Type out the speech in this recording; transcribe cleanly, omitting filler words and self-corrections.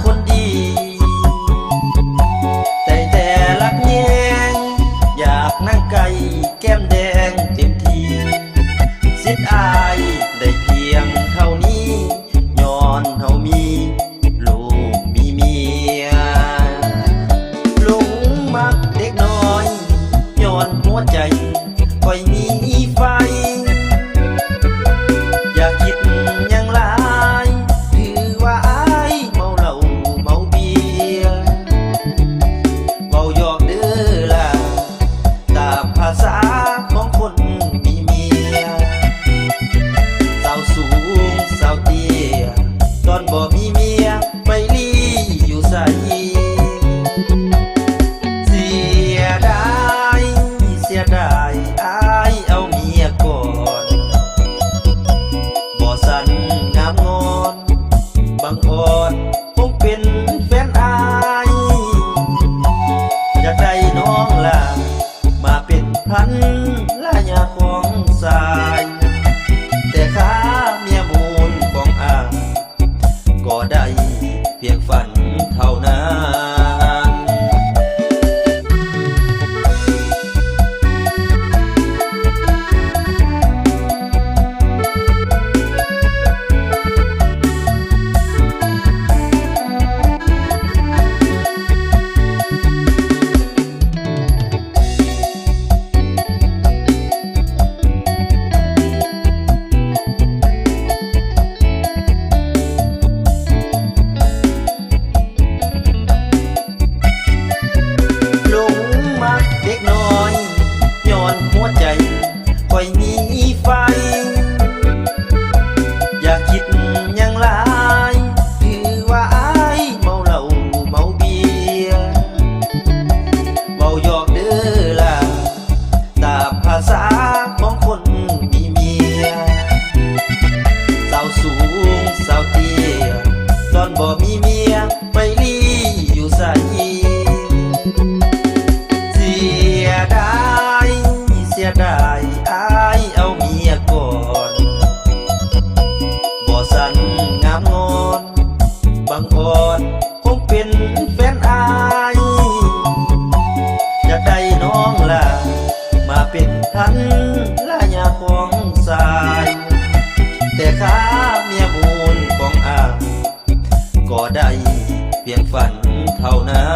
คนดีแต่ลักแยงอยากนั่งไก่แก้มแดงเต็มทีสิทธิ์อายได้เพียงเท่านี้ย้อนเฮามีลูกมีเมียหลงมักเด็กน้อยย้อนหัวใจคอยมีไฟอย่าคิดยังหลายถือว่าอายเมาเหล้าเมาเบียร์เว้าหยอกเด้อล่ะตามภาษาของคนมีเมียสาวสูงสาวเตี้ยตอนบ่มีเมียไปลีอยู่ใส่เสียดายเสียดายอายเอาเมียก่อนบ่สันงามงอนบังอ่อนคงเป็นแฟนอายอยากได้น้องล่ะมาเป็นพันลายาของสายแต่ข้าเมียมูลของอายก็ได้เพียงฝันเท่านั้นเด็กน้อยย้อนหัวใจคอยมีไฟอย่าคิดยังหลายถือว่าอายเมาเหล้าเมาเบียร์เว้าหยอกเด้อล่ะตามภาษาของคนมีเมียสาวสูงสาวเตี้ยตอนบ่มีเมียไปลีอยู่ใส่เสียดายอายเอาเมียก่อนบ่สันงามงอนบังอ่อนคงเป็นแฟนอายอยากได้น้องล่ะมาเป็นพันลายาของสายแต่ข้าเมียมูลของอายก็ได้เพียงฝันเท่านั้น